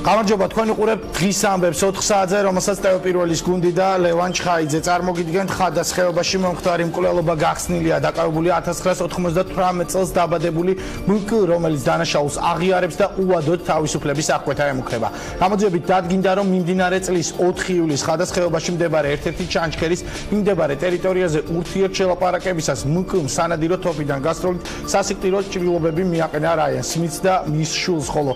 გამარჯობა, თქვენ უყურებთ დღის ამბებს 4 საათზე, რომელსაც Pirvelis გუნდი და ლევან ჩხაიძე წარმოგიდგენთ. ხადას ხეობაში მომხდარი მკვლელობა გახსნილია, დაკავებული 1998 წელს დაბადებული მკ, რომელიც დანაშაულს აღიარებს და უადოდ თავისუფლების აღკვეთა ემუქრება. გამოძიებით დადგინდა, რომ მიმდინარე წლის 4 ივლისს ხადას ხეობაში მდებარე ერთ-ერთი ჩანჩქერის მიმდებარე ტერიტორიაზე ურთიერთშელაპარაკებისას მკ-მ სანადირო თოფიდან გასროლით სასიკვდილო ჭრილობები მიაყენა რაიან სმითს და მის შვილს, ხოლო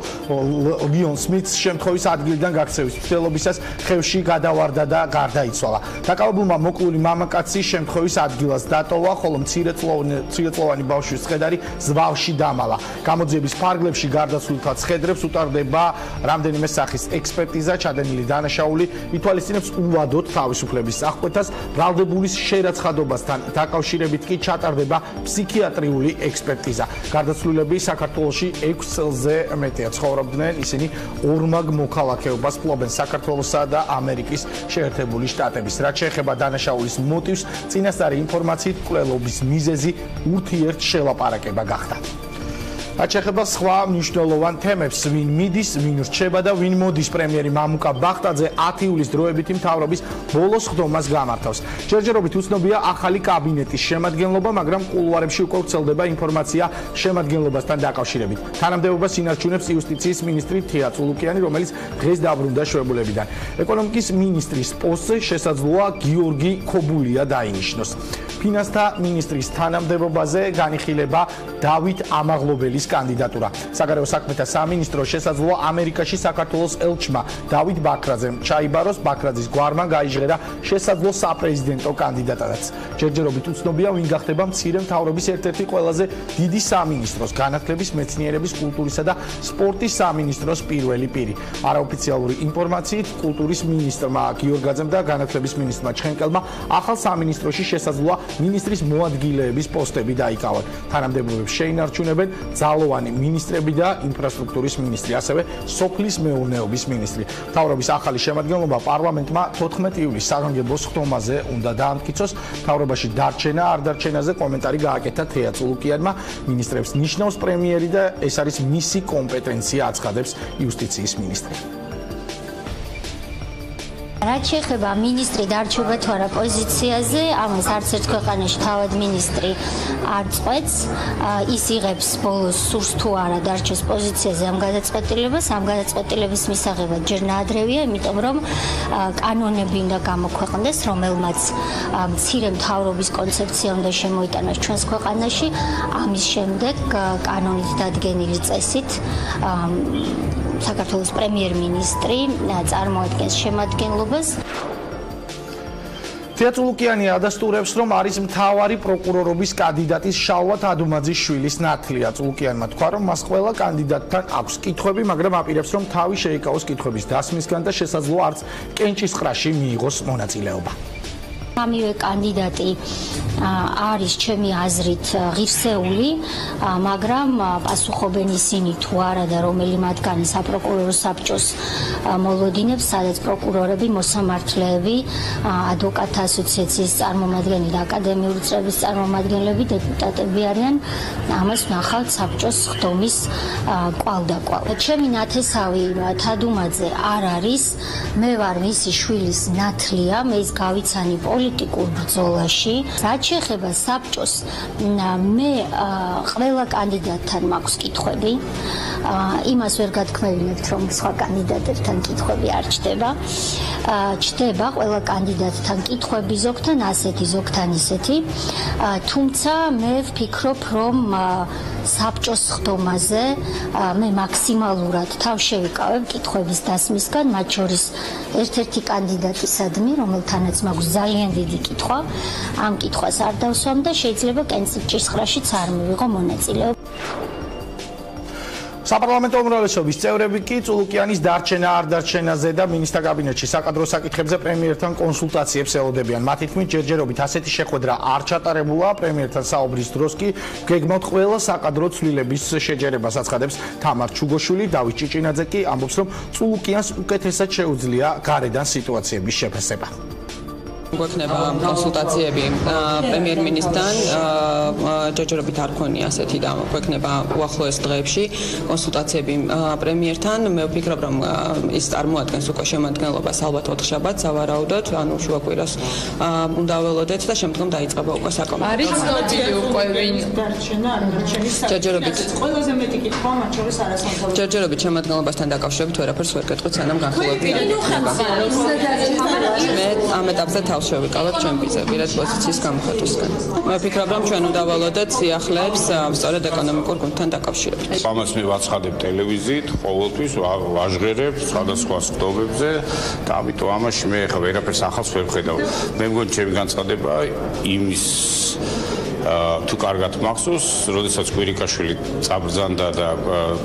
ლეონ სმითს შემთხვევის ადგილიდან გაქცევის მცდელობისას ხევში გადავარდა და გარდაიცვალა. დაკავებულმა მოკლული მამაკაცი შემთხვევის ადგილას დატოვა, ხოლო მცირეწლოვანი ბავშვის ცხედარი ზვავში დამალა. გამოძიების ფარგლებში გარდაცვლილთა ცხედრებს უტარდება რამდენიმე სახის ექსპერტიზა, ჩადენილი დანაშაული ითვალისწინებს უვადოდ თავისუფლების აღკვეთას, ბრალდებულის შერაცხადობასთან დაკავშირებით კი ჩატარდება ფსიქიატრიული ექსპერტიზა. გარდაცვლილები საქართველოში 6 წელზე მეტია ცხოვრობდნენ, ისინი ორმაგ მოქალაქეობას ფლობენ საქართველოსა და ამერიკის შეერთებული შტატების. რაც შეეხება დანაშაულის მოტივს, წინასწარი ინფორმაციით მკვლელობის მიზეზი ურთიერთშელაპარაკება გახდა. რაც შეეხება სხვა მნიშვნელოვან თემებს, ვინ მიდის, ვინ რჩება და ვინ მოდის, პრემიერი მამუკა ბახტაძე 10 ივლისს დროებითი მთავრობის ბოლოს ხდომას გამართავს. ჯერჯერობით უცნობია ახალი კაბინეტის შემადგენლობა, მაგრამ კულუარებში უკვე ვრცელდება ინფორმაცია შემადგენლობასთან დაკავშირებით. თანამდებობას ინარჩუნებს იუსტიციის მინისტრი თეა წულუკიანი, რომელიც დღეს დაბრუნდა შვებულებიდან. ეკონომიკის მინისტრის პოსტზე შესაძლოა გიორგი ქობულია დაინიშნოს. ფინანსთა მინისტრის თანამდებობაზე განიხილება დავით ამაღლობელის კანდიდატურა. საგარეო საქმეთა სამინისტრო შესაძლოა ამერიკაში საქართველოს ელჩმა დავით ბაქრაძემ ჩაიბაროს, ბაქრაძის გვარმა გაიჟღერა შესაძლო საპრეზიდენტო კანდიდატადაც. ჯერჯერობით უცნობია, ვინ გახდება მცირე მთავრობის ერთ-ერთი ყველაზე დიდი სამინისტროს, განათლების, მეცნიერების, კულტურისა და სპორტის სამინისტროს პირველი პირი. არაოფიციალური ინფორმაციით, კულტურის მინისტრმა გიორგაძემ და განათლების მინისტრმა ჩხენკელმა ახალ სამინისტროში შესაძლოა მინისტრის მოადგილეების პოსტები დაიკავონ. თანამდებობებს შეინარჩუნებენ ძალოვანი მინისტრები და ინფრასტრუქტურის მინისტრი, ასევე სოფლის მეურნეობის მინისტრი. მთავრობის ახალი შემადგენლობა პარლამენტმა 14 ივლისს საგანგებო ხდომაზე უნდა დაამტკიცოს. მთავრობაში დარჩენა არ დარჩენაზე კომენტარი გააკეთა თეა წულუკიანმა. მინისტრებს ნიშნავს პრემიერი და ეს არის მისი კომპეტენცია, აცხადებს იუსტიციის მინისტრი. რაც შეეხება მინისტრი დარჩება თუ არა პოზიციაზე, ამას არც ერთ ქვეყანაში თავად მინისტრი არ წყვეტს. ის იღებს ბოლოს სურს თუ არა დარჩეს პოზიციაზე ამ გადაწყვეტილებას. ამ გადაწყვეტილების მისაღებად ჯერ ნაადრევია, იმიტომ რომ კანონები უნდა გამოქვეყნდეს, რომელმაც მცირე მთავრობის კონცეფცია უნდა შემოიტანოს ჩვენს ქვეყანაში. ამის შემდეგ კანონით დადგენილი წესით საქართველოს პრემიერ-მინისტრი წარმოადგენს შემადგენლობას. თეა წულუკიანი ადასტურებს, რომ არის მთავარი პროკურორობის კანდიდატის შალვა თადუმაძის შვილის ნათლია. წულუკიანმა თქვა, რომ მას ყველა კანდიდატთან აქვს კითხვები, მაგრამ აპირებს, რომ თავი შეიკავოს კითხვების დასმისგან და შესაძლოა არც კენჭისყრაში მიიღოს მონაწილეობა. ამივე კანდიდატი არის ჩემი აზრით ღირსეული, მაგრამ პასუხობენ ისინი თუ არა და რომელი მათგანი საპროკურორო საბჭოს მოლოდინებს, სადაც პროკურორები, მოსამართლეები, ადვოკატთა ასოციაციის წარმომადგენლები და აკადემიური წრების წარმომადგენლები, დეპუტატები არიან. ამას ნახავთ საბჭოს ხდომის კვალდაკვალ. ჩემი ნათესავი თადუმაძე არ არის, მე ვარ მისი შვილის ნათლია, მე ის გავიცანი პოლიტიკურ ბრძოლაში. რაც შეეხება საბჭოს, მე ყველა კანდიდატთან მაქვს კითხვები. იმას ვერ გათქმევინებთ, რომ სხვა კანდიდატებთან კითხვები არ ჩდება. ჩდება ყველა კანდიდატთან კითხვები, ზოგთან ასეთი, ზოგთან ისეთი. თუმცა მე ვფიქრობ, რომ საბჭოს ხდომაზე მე მაქსიმალურად თავ შევიკავებ კითხვების დასმისგან, მათ შორის ერთ-ერთი კანდიდატისადმი, რომელთანაც მაქვს ძალიან დიდი კითხვა, ამ კითხვას არ დავსვამ და შეიძლება კენჭისყრაშიც არ მივიღო მონაწილეობა. საპარლამენტო უმრავლესობის წევრები კი წულუკიანის დარჩენა არ დარჩენაზე და მინისტრთა კაბინეტში საკადრო საკითხებზე პრემიერთან კონსულტაციებს ელოდებიან. მათი თქმით, ჯერჯერობით ასეთი შეხვედრა არ ჩატარებულა. პრემიერთან საუბრის დროს კი გეგმავთ ყველა საკადრო ცვლილების შეჯერებას, აცხადებს თამარ ჩუგოშვილი. დავით ჭიჭინაძე კი ამბობს, რომ წულუკიანს უკეთესად შეუძლია გარედან სიტუაციების შეფასება. გვექნება კონსულტაციები პრემიერ-მინისტრთან ჯერჯერობით არ ქონია ასეთი და გვექნება უახლოეს დღეებში კონსულტაციები პრემიერთან მე ვფიქრობ რომ ის წარმოადგენს უკვე შემადგენლობას ალბათ 4 შაბათს ავარაუდოთ ანუ შუა კვირას უნდა ველოდეთ და შემდგომ დაიწყება უკვე საკომიტეტო არის ცნობილი უკვე ვინ დარჩენა არ დარჩენის საკითხი ყველაზე მეტი კითხვა მათ შორის არასამთავრობო ჯერჯერობით შემადგენლობასთან დაკავშირებით ვერაფერს ვერ გეტყვით სანამ განხილვები არ იქნება მე ამ ეტაპზე შევიკავებ ჩვენ პირად პოზიციის გამოხატვისგან. მე ვფიქრობ, რომ ჩვენ უნდა ველოდეთ სიახლეებს სწორედ ეკონომიკურ გუნდთან დაკავშირებით. ამას მე ვაცხადებ ტელევიზიით, ყოველთვის ვაჟღერებ სხვადასხვა სხდომებზე და ამიტომ ამაში მე ხა ვერაფერს ახალს ვერ ვხედავ. მე მგონი ჩემი განცხადება იმის თუ კარგად მახსოვს, როდესაც კვირიკაშვილი წაბრძანდა და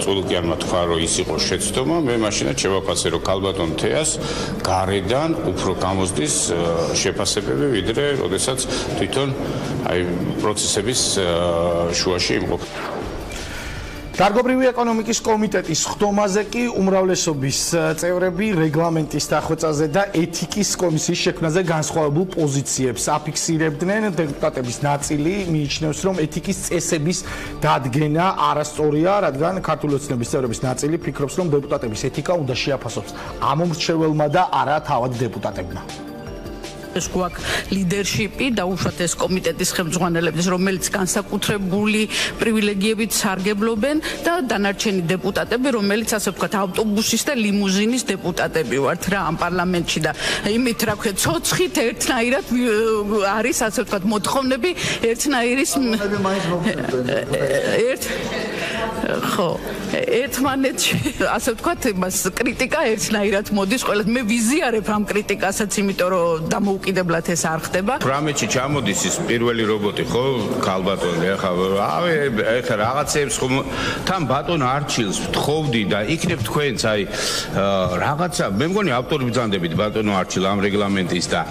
წულუკიანმა თქვა, რომ ის იყო შეცდომა, მე მაშინაც შევაფასე, რომ ქალბატონ თეას გარედან უფრო გამოსდის შეფასებები, ვიდრე როდესაც თვითონ აი პროცესების შუაში იმყოფ. Დარგობრივი ეკონომიკის კომიტეტის ხდომაზე კი უმრავლესობის წევრები რეგლამენტის დახვეწაზე და ეთიკის კომისიის შექმნაზე განსხვავებულ პოზიციებს აფიქსირებდნენ. დეპუტატების ნაწილი მიიჩნევს, რომ ეთიკის წესების დადგენა არასწორია, რადგან ქართული ოცნების წევრების ნაწილი ფიქრობს, რომ დეპუტატების ეთიკა უნდა შეაფასოს ამომრჩეველმა და არა თავად დეპუტატებმა. ეს გვაქვს ლიდერშიპი და უშუალოდ ეს კომიტეტის ხელმძღვანელების, რომელიც განსაკუთრებული პრივილეგიებით სარგებლობენ და დანარჩენი დეპუტატები, რომელიც ასე ვთქვათ, ავტობუსის და ლიმუზინის დეპუტატები ვართ რა ამ პარლამენტში და იმით რა ვქეთ, ცოცხით ერთნაირად არის ასე ვთქვათ, მოთხოვნები ერთნაირის ხო, ერთმანეთში ასე ვთქვათ, იმას კრიტიკა ერთნაირად მოდის, ყველა მე ვიზიარებ ამ კრიტიკასაც, იმიტომ რომ დამოუკიდებლად ეს არ ხდება. პრამეთში ჩამოდის ის პირველი რობოტი, ხო, ქალბატონი, ეხლა რაღაცებს ხომ თან ბატონ არჩილს ვთხოვდი და იქნებ თქვენც აი რაღაცა, მე მგონი ავტორი ბრძანდებით ბატონო არჩილ ამ რეგლამენტის და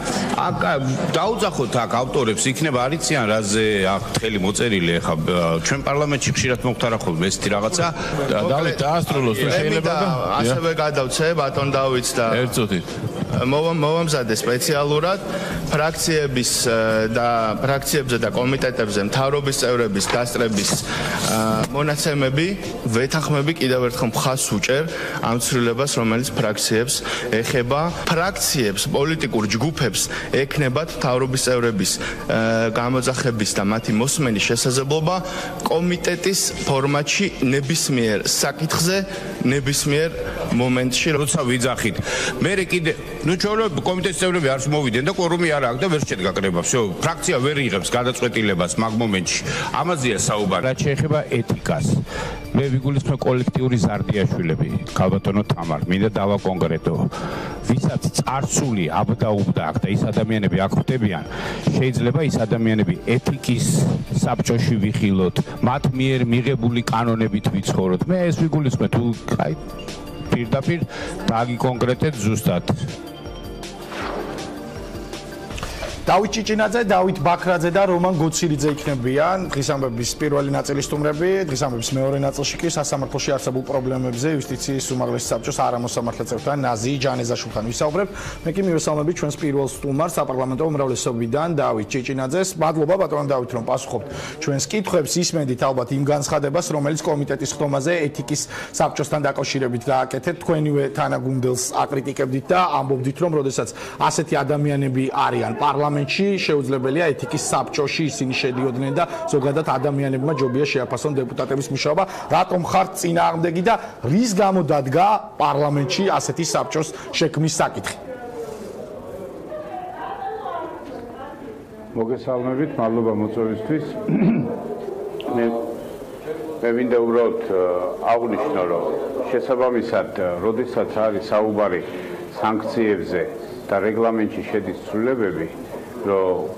აქ დაუძახოთ აქ ავტორებს, იქნება არიციან რაზე აქ თხელი მოწერილი, ეხლა ჩვენ პარლამენტში ხშირად მოხდარა ხოლმე ესეთი რაღაცა დავით დაასრულოს თუ შეიძლება და ასევე გადავცე ბატონ დავითს და ერთ წუთით მოვამზადე სპეციალურად ფრაქციებზე და კომიტეტებზე მთავრობის წევრების გასწრების მონაცემები ვეთანხმები კიდევ ერთხელ მხას უჭერ ამ ცვლილებას, რომელიც ფრაქციებს ეხება. ფრაქციებს, პოლიტიკურ ჯგუფებს ექნებათ მთავრობის წევრების გამოძახების და მათი მოსმენის შესაძლებლობა კომიტეტის ფორმატში ნებისმიერ საკითხზე, ნებისმიერ მომენტში, როცა ვიძახით. მე კიდე ნუ ჩვენ კომიტეტის წევრები არ მოვიდნენ და კვორუმი არ აქვს და ვერ შედგაკრება. всё, ფრაქცია ვერ იღებს გადაწყვეტილებას მაგ მომენტში. ამაზეა საუბარი. რაც შეეხება ეთიკას. მე ვიგულისხმევ კოლექტიური ზარდიაშვილები, ქალბატონო თამარ, მინდა დავაკონკრეტო. ვისაც წარსული აბდაუბდა აქ და ის ადამიანები აქ ხვდებიან, შეიძლება ის ადამიანები ეთიკის საბჭოში ვიხილოთ, მათ მიერ მიღებული კანონებით ვიცხოვროთ. მე ეს ვიგულისხმევ თუ აი პირდაპირ დაგიკონკრეტეთ ზუსტად. დავით ჭიჭინაძე, დავით ბაქრაძე და რომან გოცირიძე იქნებიან დღის ამბების პირველი ნაწილის სტუმრები. დღის ამბების მეორე ნაწილში კი სასამართლოში არსებულ პრობლემებზე იუსტიციის უმაღლესი საბჭოს არამოსამართლე წევრთან ნაზი ჯანეზაშვილთან ვისაუბრებთ. მე კი მივესალმები ჩვენს პირველ სტუმარს, საპარლამენტო უმრავლესობიდან დავით ჭიჭინაძეს. მადლობა ბატონო დავით, რომ პასუხობთ ჩვენს კითხვებს. ისმენდით ალბათ იმ განცხადებას, რომელიც კომიტეტის ხდომაზე ეთიკის საბჭოსთან დაკავშირებით გააკეთეთ. თქვენივე თანაგუნდელს აკრიტიკებდით და ამბობდით, რომ როდესაც ასეთი ადამიანები არიან პარლამენტში შეუძლებელია ეთიკის საბჭოში ისინი შედიოდნენ და ზოგადად ადამიანებმა ჯობია შეაფასონ დეპუტატების მუშაობა. რატომ ხართ წინააღმდეგი და რის გამო დადგა პარლამენტში ასეთი საბჭოს შექმნის საკითხი? მოგესალმებით, მადლობა მოწვევისთვის. მე მინდა უბრალოდ აღვნიშნო, რომ შესაბამისად, როდესაც არის საუბარი სანქციებზე და რეგლამენტში შედის ცვლილებები, რომ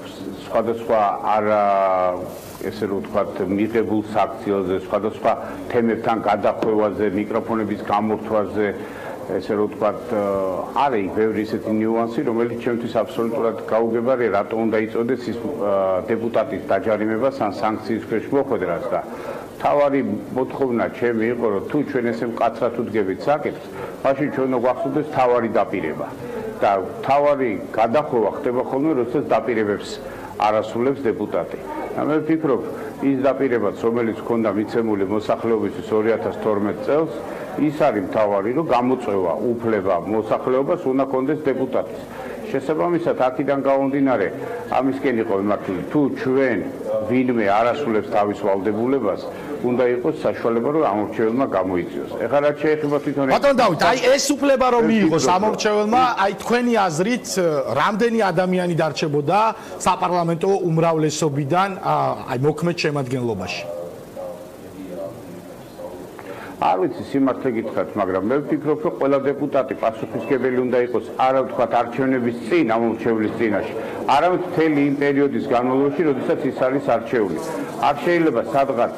სხვადასხვა ესე რომ ვთქვათ, მიღებულ საქციელზე, სხვადასხვა თემებთან გადახვევაზე, მიკროფონების გამორთვაზე, ესე რომ ვთქვათ, არის ბევრი ისეთი ნიუანსი, რომელიც ჩემთვის აბსოლუტურად გაუგებარია, რატომ უნდა იწოდეს ის დეპუტატის დაჯარიმებას ან სანქციის ქვეშ მოხვედრას და თავარი მოთხოვნა ჩემი იყო, რომ თუ ჩვენ ესე მკაცრად ვდგებით საკითხს, მაშინ ჩვენ გვახსოვდეს თავარი დაპირება. და თავარი გადახოვა ხდება ხოლმე, როდესაც დაპირებებს არასრულებს დეპუტატი. და მე ვფიქრობ, ის დაპირებაც, რომელიც ჰქონდა მიცემული მოსახლეობისთვის 2012 წელს, ის არის მთავარი, რომ გამოწვევა უფლება მოსახლეობას უნდა ჰქონდეს დეპუტატის. შესაბამისად, აქედან გამომდინარე, ამისკენ იყო მიმართული, თუ ჩვენ ვინმე არასრულებს თავის ვალდებულებას, უნდა იყოს საშუალება, რომ ამორჩეველმა გამოიწვიოს. ეხლა რაც შეეხება თვითონ ბატონ დავით, აი ეს უფლება რომ მიიღოს ამორჩეველმა, აი თქვენი აზრით, რამდენი ადამიანი დარჩებოდა საპარლამენტო უმრავლესობიდან აი მოქმედ შემადგენლობაში? არ ვიცი, სიმართლე გითხრათ, მაგრამ მე ვფიქრობ, რომ ყველა დეპუტატი პასუხისმგებელი უნდა იყოს არა ვთქვათ არჩევნების წინ, ამორჩევლის წინაშე, არამედ მთელი იმ პერიოდის განმავლობაში, როდესაც ის არის არჩეული. არ შეიძლება სადღაც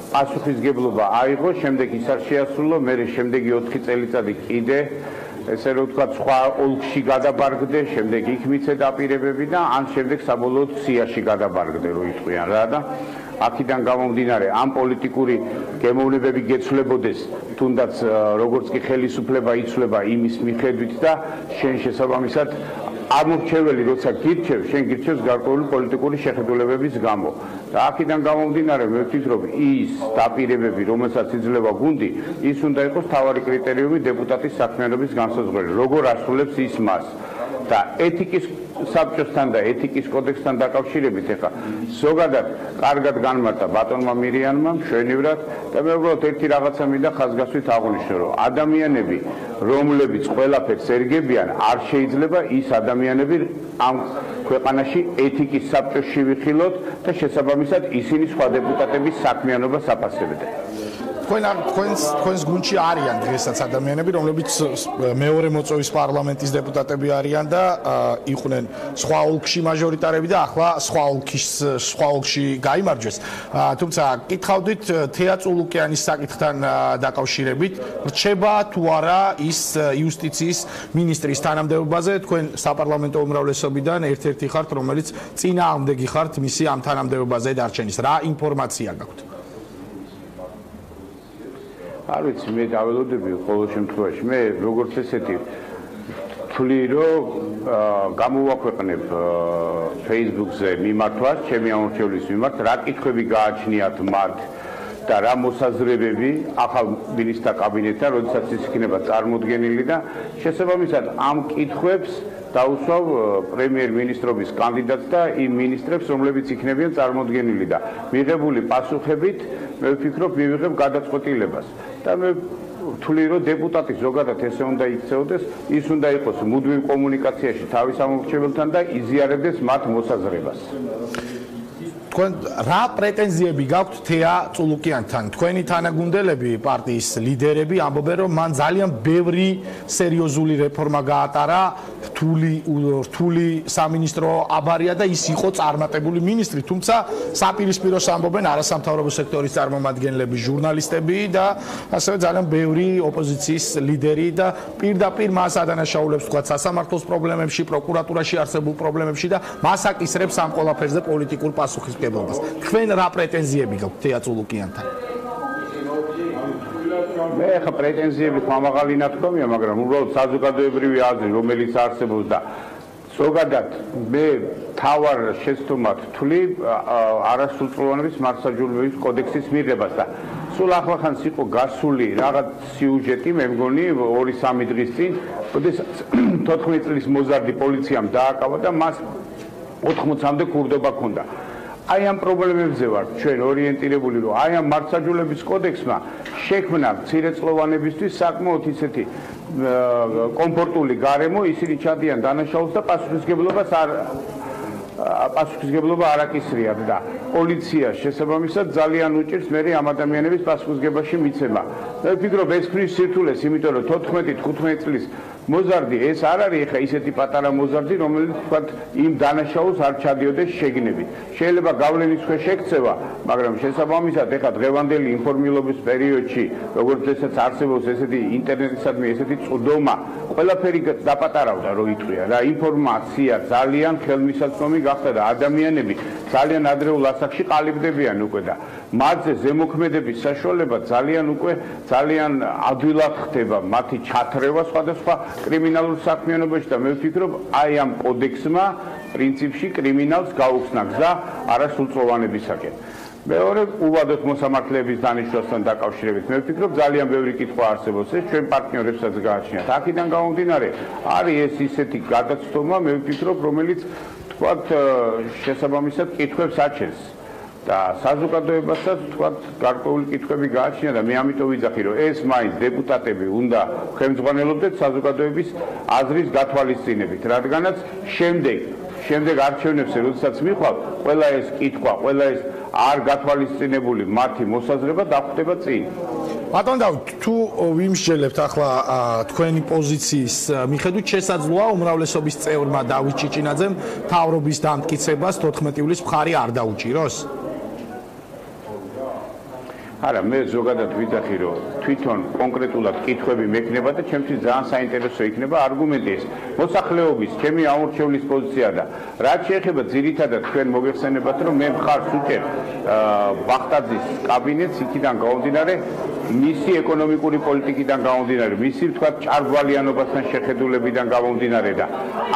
პასუხისმგებლობა აიღოს, შემდეგ ის არ შეასრულო, მერე შემდეგი 4 წელიწადი კიდე ესე რომ ვთქვათ, სხვა ოლქში გადაბარგდე, შემდეგ იქ მიცე დაპირებები და ან შემდეგ საბოლოოდ სიაში გადაბარგდე, რო იტყვიან რა და აქედან გამომდინარე, ამ პოლიტიკური გემოვნებები გეცვლებოდეს, თუნდაც როგორც კი ხელისუფლება იცვლება იმის მიხედვით და შენ შესაბამისად ამორჩეველი როცა გირჩევ, შენ გირჩევს გარკვეული პოლიტიკური შეხედულებების გამო. და აქედან გამომდინარე, მე ვფიქრობ, ის დაპირებები, რომელსაც იძლევა გუნდი, ის უნდა იყოს მთავარი კრიტერიუმი დეპუტატის საქმიანობის განსაზღვრელი, როგორ ასრულებს ის მას. და ეთიკის საბჭოსთან და ეთიკის კოდექსთან დაკავშირებით ეხა ზოგადად კარგად განმარტა ბატონმა მირიანმა მშვენივრად და მე უბრალოდ ერთი რაღაცა მინდა ხაზგასვით აღვნიშნო, რომ ადამიანები, რომლებიც ყველაფერს ერგებიან, არ შეიძლება ის ადამიანები ამ ქვეყანაში ეთიკის საბჭოში ვიხილოთ და შესაბამისად ისინი სხვა დეპუტატების საქმიანობას აფასებდნენ. თქვენს გუნდში არიან დღესაც ადამიანები, რომლებიც მეორე მოწვევის პარლამენტის დეპუტატები არიან და იყვნენ სხვა ოლქში მაჟორიტარები და ახლა სხვა ოლქში გაიმარჯვეს. თუმცა კითხავდით თეა წულუკიანის საკითხთან დაკავშირებით, რჩება თუ არა ის იუსტიციის მინისტრის თანამდებობაზე, თქვენ საპარლამენტო უმრავლესობიდან ერთ-ერთი ხართ, რომელიც წინააღმდეგი ხართ მისი ამ თანამდებობაზე დარჩენის. რა ინფორმაცია გაქვთ? არ ვიცი, მე დაველოდები ყოველ შემთხვევაში, მე როგორც ესეთი ვთვლი, რომ გამოვაქვეყნებ Facebook-ზე მიმართვას, ჩემი ამორჩევლის მიმართ, რა კითხვები გააჩნიათ მათ და რა მოსაზრებები ახალ მინისტრთა კაბინეტთან, როდესაც ის იქნება წარმოდგენილი და შესაბამისად ამ კითხვებს დაუსვავ პრემიერ-მინისტრობის კანდიდატს და იმ მინისტრებს, რომლებიც იქნებიან წარმოდგენილი და მიღებული პასუხებით მე ვფიქრობ, მივიღებ გადაწყვეტილებას. და მე ვთვლი, რომ დეპუტატი ზოგადად ესე უნდა იქცეოდეს, ის უნდა იყოს მუდმივ კომუნიკაციაში თავის ამორჩეველთან და იზიარებდეს მათ მოსაზრებას. თქვენ რა პრეტენზიები გაქვთ თეა წულუკიანთან? თქვენი თანაგუნდელები, პარტიის ლიდერები ამბობენ, რომ მან ძალიან ბევრი სერიოზული რეფორმა გაატარა, რთული სამინისტრო აბარია და ის იყო წარმატებული მინისტრი, თუმცა საპირისპიროს ამბობენ არასამთავრობო სექტორის წარმომადგენლები, ჟურნალისტები და ასევე ძალიან ბევრი ოპოზიციის ლიდერი და პირდაპირ მას ადანაშაულებს თქვა სასამართლოს პრობლემებში, პროკურატურაში არსებულ პრობლემებში და მას აკისრებს ამ ყველაფერზე პოლიტიკურ პასუხისმგებლობას. თქვენ რა პრეტენზიები გაქვთ თეა წულუკიანთან? მე ხა პრეტენზიები ხმამაღალი ნათქვამია, მაგრამ უბრალოდ საზოგადოებრივი აზრი, რომელიც არსებობს და ზოგადად მე თავარ შეცდომად ვთვლი არასრულწლოვანების მართლმსაჯულების კოდექსის მიღებას და სულ ახლახანს იყო გასული რაღაც სიუჟეტი, მე მგონი 2-3 დღის წინ, როდესაც 14 წლის მოზარდი პოლიციამ დააკავა და მას 80-მდე ქურდობა ჰქონდა. აი ამ პრობლემებზე ვარ ჩვენ ორიენტირებული, რომ აი ამ მართლმსაჯულების კოდექსმა შექმნა მცირეწლოვანებისთვის საკმაოდ ისეთი კომფორტული გარემო, ისინი ჩადიან დანაშაულს და პასუხისმგებლობა არ აკისრიათ და პოლიცია შესაბამისად ძალიან უჭირს მე ამ ადამიანების პასუხისმგებლობაში მიცემა. მე ვფიქრობ, ეს ქმნის სირთულეს, იმიტომ რომ 14-15 წლის მოზარდი ეს არ არის ეხა ისეთი პატარა მოზარდი, რომელიც თქვა იმ დანაშაულს არ ჩადიოდეს შეგნებით. შეიძლება გავლენის ქვეშ შექცევა, მაგრამ შესაბამისად ეხა დღევანდელი ინფორმირების პერიოდში, როგორც ესაც არსებობს ესეთი ინტერნეტისადმი ესეთი წვდომა, ყველაფერი დაპატარავდა, რო იტყვია რა ინფორმაცია ძალიან ხელმისაწვდომი გახდა და ადამიანები ძალიან ადრეულ ასაკში ყალიბდებიან უკვე და მათზე ზემოქმედების საშუალება ძალიან ადვილად ხდება მათი ჩათრევა სხვადასხვა კრიმინალურ საქმიანობაში და მე ვფიქრობ აი ამ კოდექსმა პრინციპში კრიმინალს გაუხსნა გზა არასრულწლოვანებისაკენ. მეორე უვადოთ მოსამართლეების დანიშვნასთან დაკავშირებით მე ვფიქრობ ძალიან ბევრი კითხვა არსებობს ეს ჩვენ პარტნიორებსაც გააჩნიათ. აქედან გამომდინარე არის ეს ისეთი გადაცდომა მე ვფიქრობ რომელიც თქვათ შესაბამისად კითხვებს აჩენს და საზოგადოებასაც თქვათ გარკვეული კითხვები გააჩნია და მე ამიტომ ვიძახი რომ ეს მაინც დეპუტატები უნდა ხელმძღვანელობდეთ საზოგადოების აზრის გათვალისწინებით რადგანაც შემდეგ არჩევნებზე როდესაც მიხვალ ყველა ეს კითხვა ყველა ეს არ გათვალისწინებული მათი მოსაზრება დახვდება წინ. ბატონ დავით, თუ ვიმსჯელებთ ახლა თქვენი პოზიციის მიხედვით შესაძლოა უმრავლესობის წევრმა დავით ჭიჭინაძემ მთავრობის დამტკიცებას 14 ივლისს მხარი არ დაუჭიროს? არა, მე ზოგადად ვიძახი რომ თვითონ კონკრეტულად კითხვები მექნება და ჩემთვის ძალიან საინტერესო იქნება არგუმენტი ეს. მოსახლეობის ჩემი ამორჩევლის პოზიცია და რაც შეეხება ძირითადად თქვენ მოგეხსენებათ რომ მე მხარს უჭერ ბახტაძის კაბინეტს იქიდან გამომდინარე მისი ეკონომიკური პოლიტიკიდან გამომდინარე, მისი თქვა ჭარბვალიანობასთან შეხედულებიდან გამომდინარე და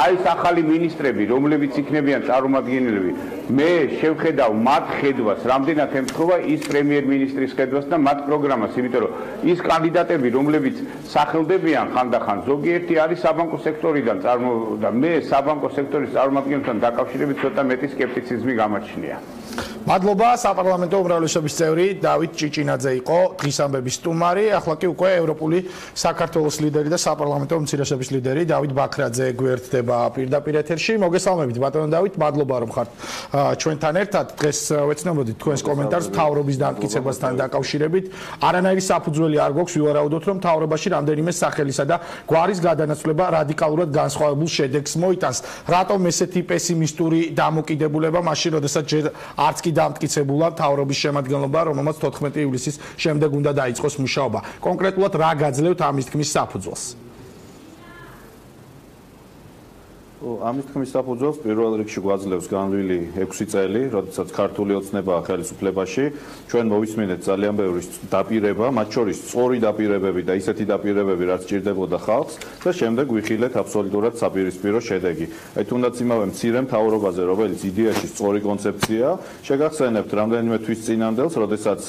აი ეს ახალი მინისტრები, რომლებიც იქნებიან წარმომადგენლები, მე შევხედავ მათ ხედვას, რამდენად ემთხვევა ის პრემიერ-მინისტრის ხედვას და მათ პროგრამას, იმიტომ რომ ის კანდიდატები, რომლებიც სახელდებიან ხანდახან, ზოგიერთი არის საბანკო სექტორიდან და მე საბანკო სექტორის წარმომადგენლებთან დაკავშირებით ცოტა მეტი სკეპტიციზმი გამაჩნია. მადლობა, საპარლამენტო უმრავლესობის წევრი დავით ჭიჭინაძე იყო დღის ამბების სტუმარი, ახლა კი უკვე ევროპული საქართველოს ლიდერი და საპარლამენტო უმცირესობის ლიდერი დავით ბაქრაძე გვერდდება პირდაპირ ეთერში. მოგესალმებით ბატონო დავით, მადლობა რომ ხართ ჩვენთან ერთად. დღეს ვეცნობოდით თქვენს კომენტარს მთავრობის დამტკიცებასთან დაკავშირებით. არანაირი საფუძველი არ გვაქვს ვივარაუდოთ რომ მთავრობაში რამდენიმე სახელისა და გვარის გადანაცვლება რადიკალურად განსხვავებულ შედეგს მოიტანს. რატომ ესეთი პესიმისტური დამოკიდებულება მაშინ როდესაც ჯერ არც კი დამტკიცებულა მთავრობის შემადგენლობა, რომელმაც 14 ივლისის შემდეგ უნდა დაიწყოს მუშაობა. კონკრეტულად რა გაძლევთ ამის თქმის საფუძველს? ამის თქმის საფუძველს პირველ რიგში გვაძლევს განვლილი 6 წელი, როდესაც ქართული ოცნებაა ხელისუფლებაში. ჩვენ მოვისმინეთ ძალიან ბევრი დაპირება, მათ შორის სწორი დაპირებები და ისეთი დაპირებები, რაც ჭირდებოდა ხალხს და შემდეგ ვიხილეთ აბსოლუტურად საპირისპირო შედეგი. აი თუნდაც იმავე მცირე მთავრობაზე, რომელიც იდეაში სწორი კონცეფციაა, შეგახსენებთ რამდენიმე თვის წინანდელს, როდესაც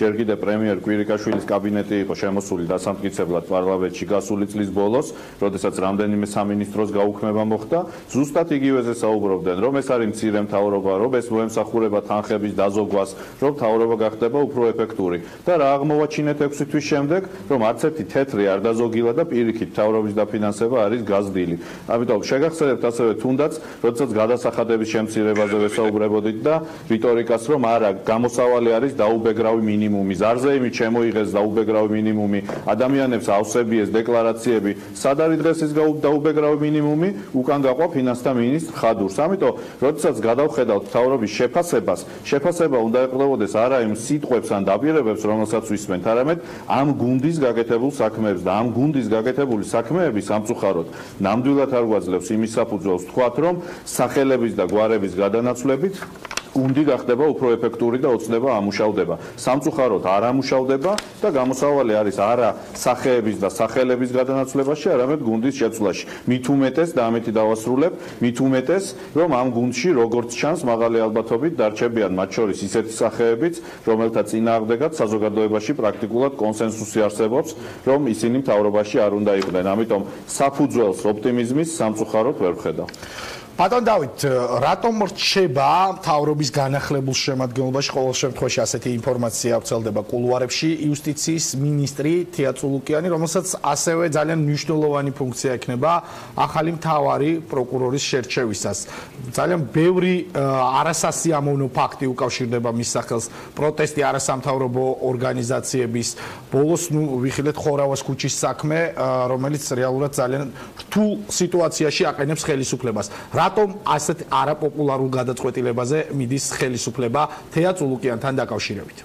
ჯერ კიდევ პრემიერ კვირიკაშვილის კაბინეტი იყო შემოსული დასამტკიცებლად პარლამენტში გასული წლის ბოლოს, როდესაც რამდენიმე სამინისტროს გაუქმება მოხდა. ზუსტად იგივეზე საუბრობდნენ, რომ ეს არის მცირე მთავრობა, რომ ეს მოემსახურება თანხების დაზოგვას, რომ მთავრობა გახდება უფრო ეფექტური. და რა აღმოვაჩინეთ 6 თვის შემდეგ, რომ არც ერთი თეთრი არ დაზოგილა და პირიქით მთავრობის დაფინანსება არის გაზრდილი. ამიტომ შეგახსენებთ ასევე თუნდაც, როდესაც გადასახადების შემცირებაზე ვესაუბრებოდით და რიტორიკას, რომ არა, გამოსავალი არის დაუბეგრავი მინიმუმი, ზარზეიმი შემოიღეს დაუბეგრავი მინიმუმი, ადამიანებს ავსებიეს დეკლარაციები, სად არის დღეს ეს დაუბეგრავი მინიმუმი? უკან გაყვა ფინანსთა მინისტრ ხადურს. ამიტომ, როდესაც გადავხედავთ მთავრობის შეფასება უნდა ეყრდნობოდეს არა იმ სიტყვებს ან დაპირებებს, რომელსაც ვისმენთ, არამედ ამ გუნდის გაკეთებულ საქმეებს და ამ გუნდის გაკეთებული საქმეები სამწუხაროდ ნამდვილად არ გვაძლევს იმის საფუძველს თქვათ, რომ სახელების და გვარების გადანაცვლებით გუნდი გახდება უფრო ეფექტური და ოცნება ამუშავდება. სამწუხაროდ არ ამუშავდება და გამოსავალი არის არა სახეების და სახელების გადანაცვლებაში, არამედ გუნდის შეცვლაში. მით უმეტეს და ამით დავასრულებ, მით უმეტეს, რომ ამ გუნდში როგორც ჩანს მაღალი ალბათობით დარჩებიან მათ შორის ისეთი სახეებიც, რომელთა წინააღმდეგად საზოგადოებაში პრაქტიკულად კონსენსუსი არსებობს, რომ ისინი მთავრობაში არ უნდა იყვნენ. ამიტომ საფუძველს ოპტიმიზმის სამწუხაროდ ვერ ვხედავ. ბატონ დავით, რატომ რჩება მთავრობის განახლებულ შემადგენლობაში ყოველ შემთხვევაში ასეთი ინფორმაცია ვრცელდება კულუარებში იუსტიციის მინისტრი თია წულუკიანი, რომელსაც ასევე ძალიან მნიშვნელოვანი ფუნქცია ექნება ახალი მთავარი პროკურორის შერჩევისას. ძალიან ბევრი არასასიამოვნო ფაქტი უკავშირდება მის სახელს, პროტესტი არასამთავრობო ორგანიზაციების, ბოლოს ვიხილეთ ხორავას ქუჩის საქმე, რომელიც რეალურად ძალიან რთულ სიტუაციაში აყენებს ხელისუფლებას. რატომ ასეთ არაპოპულარულ გადაწყვეტილებაზე მიდის ხელისუფლება თეა წულუკიანთან დაკავშირებით?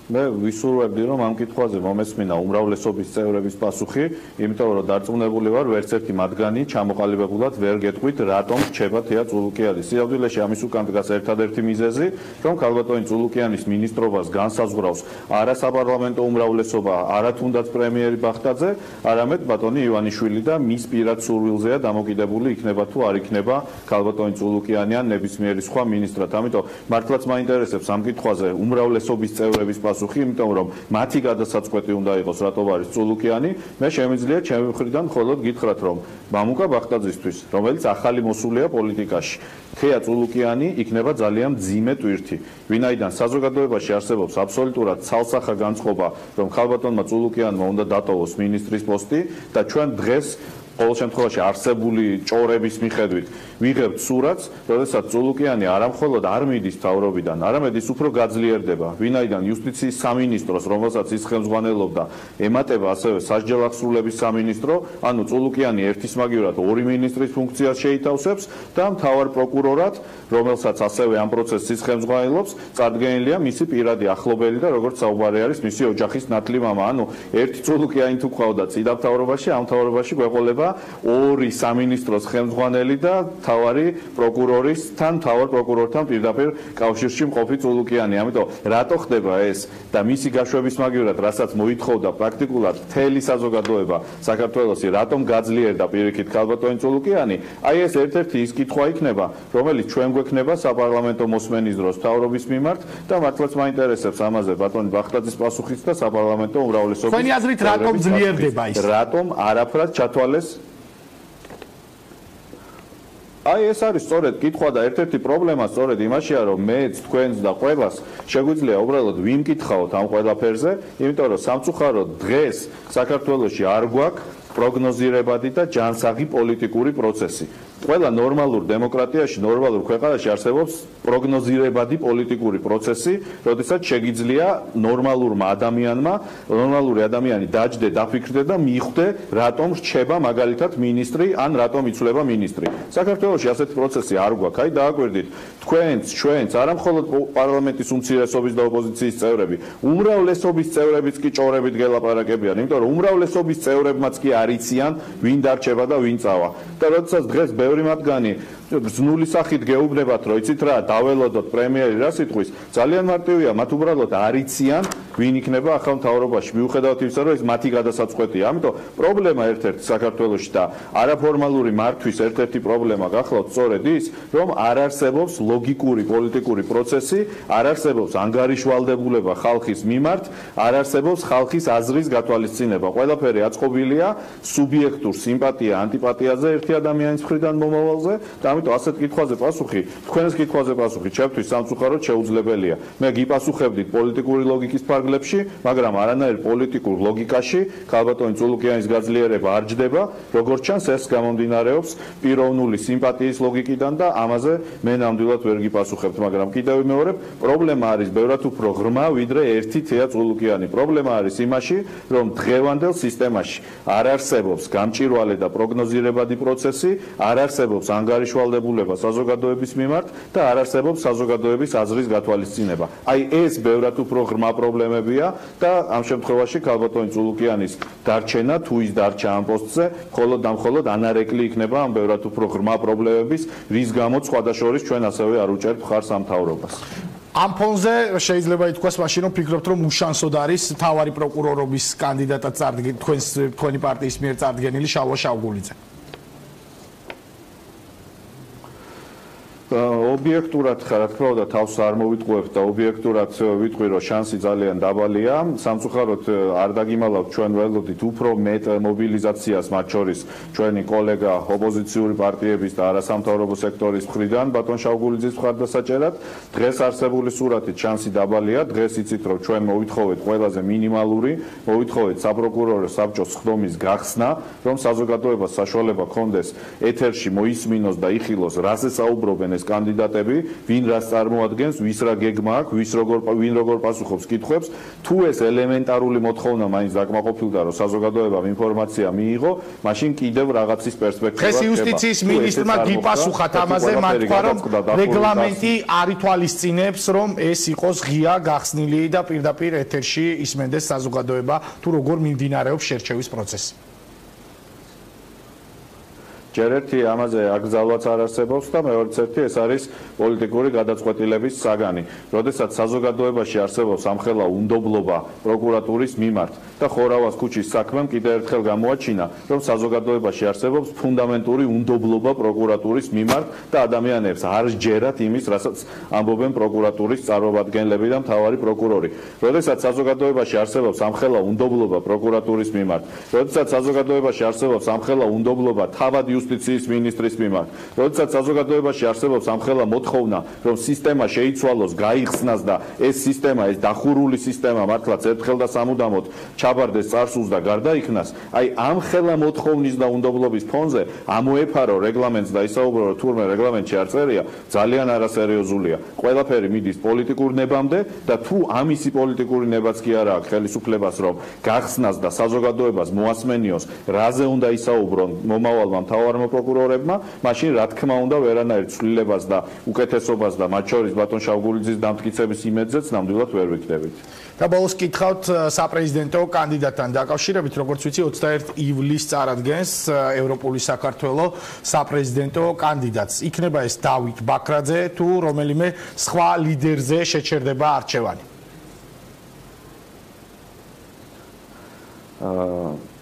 მე ვისურვებდი რომ ამ კითხვაზე მომესმინა უმრავლესობის წევრების პასუხი, იმიტომ რომ დარწმუნებული ვარ, ვერც ერთი მათგანი ჩამოყალიბებულად ვერ გეტყვით, რატომ რჩება თეა წულუკიანი. სიამდვილეში ამის უკან დგას ერთადერთი მიზეზი, რომ ქალბატონი წულუკიანის მინისტრობას განსაზღვრავს არა საპარლამენტო უმრავლესობა, არა თუნდაც პრემიერი ბახტაძე, არამედ ბატონი ივანიშვილი და მის პირად სურვილზეა დამოკიდებული იქნება თუ არ იქნება ქალბატონი წულუკიანი ან ნებისმიერი სხვა მინისტრად. ამიტომ მართლაც მაინტერესებს ამ კითხვაზე უმრავლესობის წევრების პასუხი, იმიტომ რომ მათი გადასაწყვეტი უნდა იყოს რატო არის წულუკიანი. მე შემიძლია ჩემი მხრიდან მხოლოდ გითხრათ, რომ მამუკა ბახტაძისთვის, რომელიც ახალი მოსულია პოლიტიკაში, თეა წულუკიანი იქნება ძალიან მძიმე ტვირთი. ვინაიდან საზოგადოებაში არსებობს აბსოლუტურად ცალსახა განწყობა, რომ ქალბატონმა წულუკიანმა უნდა დატოვოს მინისტრის პოსტი და ჩვენ დღეს ყოველ შემთხვევაში არსებული ჭორების მიხედვით ვიღებთ სურათს, როდესაც წულუკიანი არამხოლოდ არ მიდის მთავრობიდან, არამედ ის უფრო გაძლიერდება, ვინაიდან იუსტიციის სამინისტროს, რომელსაც ის ხელმძღვანელობდა, ემატება ასევე სასჯელ აღსრულების სამინისტრო, ანუ წულუკიანი ერთისმაგივრად ორი მინისტრის ფუნქციას შეითავსებს და მთავარ პროკურორად, რომელსაც ასევე ამ პროცესს ის ხელმძღვანელობს, წარდგენილია მისი პირადი ახლობელი და როგორც საუბარი არის მისი ოჯახის ნათლი მამა. ანუ ერთი წულუკიანი თუ ყავდა წინა მთავრობაში, ამ მთავრობაში გვეყოლება ორი სამინისტროს ხელმძღვანელი და მთავარი პროკურორისთან, მთავარ პროკურორთან პირდაპირ კავშირში მყოფი წულუკიანი. ამიტომ რატო ხდება ეს და მისი გაშვების მაგივრად, რასაც მოითხოვდა პრაქტიკულად მთელი საზოგადოება საქართველოსი, რატომ გაძლიერდა პირიქით ქალბატონი წულუკიანი? აი ეს ერთ-ერთი ის კითხვა იქნება, რომელიც ჩვენ გვექნება საპარლამენტო მოსმენის დროს მთავრობის მიმართ და მართლაც მაინტერესებს ამაზე ბატონი ბახტაძის პასუხიც და საპარლამენტო უმრავლესობის. თქვენი აზრით რატომ ძლიერდება ის? რატომ არაფრად ჩათვალეს? აი ეს არის სწორედ კითხვა და ერთ-ერთი პრობლემა სწორედ იმაშია, რომ მეც თქვენს და ყველას შეგვიძლია უბრალოდ ვიმკითხაოთ ამ ყველაფერზე, იმიტომ რომ სამწუხაროდ დღეს საქართველოში არ გვაქვს პროგნოზირებადი და ჯანსაღი პოლიტიკური პროცესი. ყველა ნორმალურ დემოკრატიაში, ნორმალურ ქვეყანაში არსებობს პროგნოზირებადი პოლიტიკური პროცესი, როდესაც შეგიძლია ნორმალურმა ადამიანმა, ნორმალური ადამიანი დაჯდე, დაფიქრდე და მიხვდე, რატომ რჩება მაგალითად მინისტრი ან რატომ იცვლება მინისტრი. საქართველოში ასეთი პროცესი არ გვაქვს. აი დააკვირდით, თქვენც, ჩვენც, არა მხოლოდ პარლამენტის უმცირესობის და ოპოზიციის წევრები, უმრავლესობის წევრებიც კი ჭორებით გელაპარაკებიან, იმიტომ რომ უმრავლესობის წევრებმაც კი არიციან, ვინ დარჩება და ვინ წავა. და როდესაც დღეს ბევრი მათგანი ბრძნული სახით გეუბნებათ, რომ იცით რა, დაველოდოთ პრემიერი რა სიტყვის, ძალიან მარტივია, მათ უბრალოდ არიციან, ვინ იქნება ახალ მთავრობაში, მიუხედავად იმისა, რომ ეს მათი გადასაწყვეტია. ამიტომ პრობლემა ერთ-ერთი საქართველოში და არაფორმალური მართვის ერთ-ერთი პრობლემა გახლავთ სწორედ ის, რომ არ არსებობს ლოგიკური პოლიტიკური პროცესი, არ არსებობს ანგარიშვალდებულება ხალხის მიმართ, არ არსებობს ხალხის აზრის გათვალისწინება. ყველაფერი აწყობილია სუბიექტურ სიმპათია, ანტიპათიაზე ერთი ადამიანის მხრიდან მომავალზე და ამიტომ ასეთ კითხვაზე პასუხი, თქვენს კითხვაზე პასუხი ჩემთვის სამწუხაროდ შეუძლებელია. მე გიპასუხებდით პოლიტიკური ლოგიკის ფარგლებში, მაგრამ არანაირ პოლიტიკურ ლოგიკაში ქალბატონი წულუკიანის გაძლიერება არ ჯდება, როგორც ჩანს ეს გამომდინარეობს პიროვნული სიმპათიის ლოგიკიდან და ამაზე მე ნამდვილად ვერ გიპასუხებთ, მაგრამ კიდევ ვიმეორებ, პრობლემა არის ბევრად უფრო ღრმა, ვიდრე ერთი თეა წულუკიანი. პრობლემა არის იმაში, რომ დღევანდელ სისტემაში არ არსებობს გამჭირვალე და პროგნოზირებადი პროცესი, არ არსებობს ანგარიშვალდებულება საზოგადოების მიმართ და არ არსებობს საზოგადოების აზრის გათვალისწინება. აი ეს ბევრად უფრო ღრმა პრობლემებია და ამ შემთხვევაში ქალბატონი წულუკიანის დარჩენა თუ ის დარჩა ამ პოსტზე, მხოლოდ და მხოლოდ ანარეკლი იქნება ამ ბევრად უფრო ღრმა პრობლემების, რის გამოც სხვადასხვა ჩვენ ასევე არ უჭერთ მხარს ამ მთავრობას. ამ ფონზე შეიძლება ითქვას მაშინ რომ ფიქრობთ რომ უშანსოდ არის მთავარი პროკურორობის კანდიდატად თქვენი პარტიის მიერ წარდგენილი შალვა შავგულიძე. ობიექტურად რა თქმა უნდა თავს არ მოვიტყუებთ და ობიექტურად ვიტყვი რომ შანსი ძალიან დაბალია. სამწუხაროდ არ დაგიმალავთ ჩვენ ველოდით უფრო მეტ მობილიზაციას მათ შორის ჩვენი კოლეგა ოპოზიციური პარტიების და არასამთავრობო სექტორის მხრიდან ბატონ შავგულიძის მხარდასაჭერად. დღეს არსებული სურათით შანსი დაბალია. დღეს იცით რომ ჩვენ მოვითხოვეთ ყველაზე მინიმალური, მოვითხოვეთ საპროკურორო საბჭოს ხდომის გახსნა, რომ საზოგადოებას საშუალება ჰქონდეს ეთერში მოისმინოს და იხილოს, რაზე საუბრობენ ეს კანდიდატები კანდიდატები, ვინ რას წარმოადგენს, ვის რა გეგმა აქვს, ვინ როგორ პასუხობს კითხვებს, თუ ეს ელემენტარული მოთხოვნა მაინც დაკმაყოფილდა, რომ საზოგადოებამ ინფორმაცია მიიღო, მაშინ კიდევ რაღაცის პერსპექტივა ხდება. დღეს იუსტიციის მინისტრმა გიპასუხათ ამაზე, მათ თქვა, რომ რეგლამენტი არ ითვალისწინებს, რომ ეს იყოს ღია გახსნილი და პირდაპირ ეთერში ისმენდეს საზოგადოება, თუ როგორ მიმდინარეობს შერჩევის პროცესი. ჯერ ერთი ამაზე აკრძალვაც არ არსებობს და მეორე ერთი ეს არის პოლიტიკური გადაწყვეტილების საგანი. როდესაც საზოგადოებაში არსებობს ამხელა უნდობლობა პროკურატურის მიმართ და ხორავას ქუჩის საქმემ კიდევ ერთხელ გამოაჩინა, რომ საზოგადოებაში არსებობს ფუნდამენტური უნდობლობა პროკურატურის მიმართ და ადამიანებს არ სჯერათ იმის, რასაც ამბობენ პროკურატურის წარმომადგენლები და მთავარი პროკურორი. როდესაც საზოგადოებაში არსებობს ამხელა უნდობლობა პროკურატურის მიმართ, როდესაც საზოგადოებაში არსებობს ამხელა უნდობლობა თავად იუსტიციის მინისტრის მიმართ, როდესაც საზოგადოებაში არსებობს ამხელა მოთხოვნა, რომ სისტემა შეიცვალოს, გაიხსნას და ეს სისტემა, ეს დახურული სისტემა მართლაც ერთხელ და სამუდამოდ ჩაბარდეს წარსულს და გარდაიქმნას, აი ამ ხელა მოთხოვნის და უნდობლობის ფონზე ამოეფარო რეგლამენტს და ისაუბრო, რომ თურმე რეგლამენტში არ წერია, ძალიან არასერიოზულია. ყველაფერი მიდის პოლიტიკურ ნებამდე და თუ ამისი პოლიტიკური ნებაც კი არა აქვს ხელისუფლებას, რომ გახსნას და საზოგადოებას მოასმენიოს, რაზე უნდა ისაუბრონ მომავალმა მთავარმა პროკურორებმა, მაშინ რა თქმა უნდა ვერანაირ ცვლილებას და უკეთესობას და მათ შორის ბატონ შავგულიძის დამტკიცების იმედზეც ნამდვილად ვერ ვიქნებით. და ბოლოს კითხავთ საპრეზიდენტო კანდიდატთან დაკავშირებით, როგორც ვიცი 21 ივლისს წარადგენს ევროპული საქართველოს საპრეზიდენტო კანდიდატს. იქნება ეს დავით ბაქრაძე თუ რომელიმე სხვა ლიდერზე შეჩერდება არჩევანი?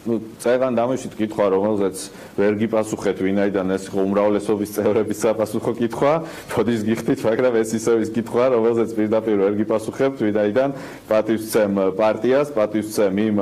წეგან დამეშვით კითხვა, რომელზეც ვერ გიპასუხეთ, ვინაიდან ეს იყო უმრავლესობის წევრების საპასუხო კითხვა, თოდის გიხდით, მაგრამ ეს ისევ ის კითხვა, რომელზეც პირდაპირ ვერ გიპასუხებთ, ვინაიდან პატივსცემ პარტიას, პატივსცემ იმ